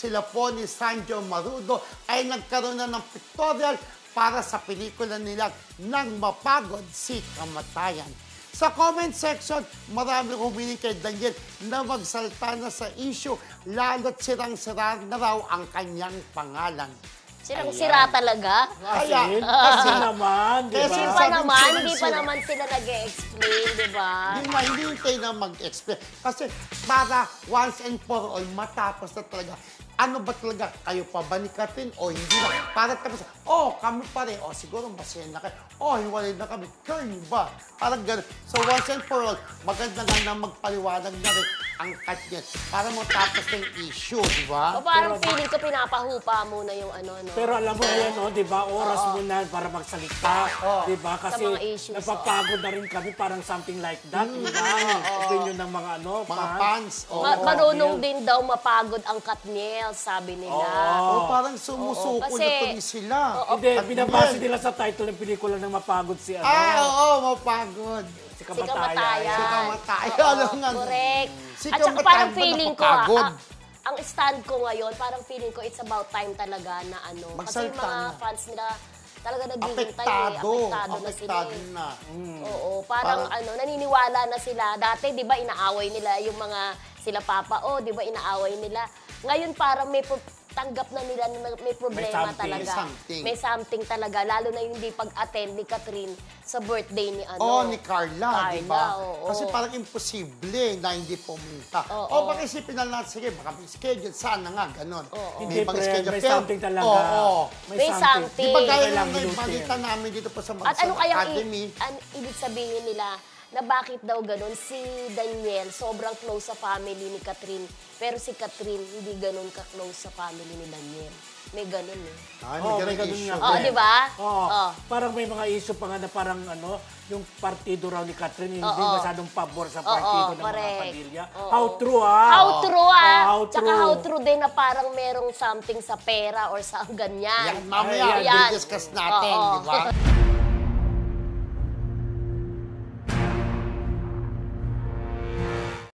sila po ni Sanjo Marudo ay nagkaroon na ng pictorial para sa pelikula nila Nang Mapagod Si Kamatayan. Sa comment section, maraming humiling kay Daniel na magsalta na sa issue, lalo't sirang-sira na raw ang kanyang pangalan. Sirang-sira talaga? Kaya, Kasi naman, di ba? Hindi pa naman sila nag-e-explain, di ba? Hindi tayo na mag-explain. Kasi para once and for all, matapos na talaga. Ano ba talaga? Kayo pa ba ni Catherine o hindi na? Para tapos, kami pa rin. Siguro masaya na kayo. Hiwalay na kami. Kayo ba? Parang gano'n. So once and for all, maganda nga na magpaliwanag na rin ang Katniel para matapos ng issue, di ba? O parang feeling ko pinapahupa muna yung ano. Pero alam mo yan, di ba? Oras mo na para magsalita. Di ba? Kasi napapagod na rin kami parang something like that. Di ba? Opinion ng mga mga fans. Marunong din daw mapagod ang Katniel, sabi nila. Parang sumusuko na tuloy sila. Hindi, binabase nila sa title ng pelikula ng Mapagod si ano. Mapagod. Si Kamatayan. Si Kamatayan. Correct. Si At saka Kamatayan parang ba feeling ko, napapagod? ang stand ko ngayon, parang feeling ko it's about time talaga na ano. Kasi yung mga fans nila, talaga naghihintay Apektado na. Oo, parang naniniwala na sila. Dati, di ba, inaaway nila yung mga sila Papa di ba, inaaway nila. Ngayon, parang tanggap na nila na may problema talaga. May something talaga. Lalo na yung hindi pag-attend ni Catherine sa birthday ni ni Carla, di ba? Kasi parang imposible na hindi pumunta. Baka isipin na lang, sige, baka may schedule. Sana nga, ganon. Hindi, may something talaga. May something. Di ba gaya lang na yung balita namin dito po sa Magsang Academy? At ano kayang ibig sabihin nila na bakit daw ganun? Si Daniel, sobrang close sa family ni Catherine. Pero si Catherine, hindi ganun ka-close sa family ni Daniel. May ganun may ganun issue. Di ba? Parang may mga issue pa nga na parang yung partido raw ni Catherine, hindi masyadong pabor sa partido ng mga pamilya. How true, How true, Tsaka how true din na parang merong something sa pera or sa ganyan. Mamaya, i-discuss natin, di ba?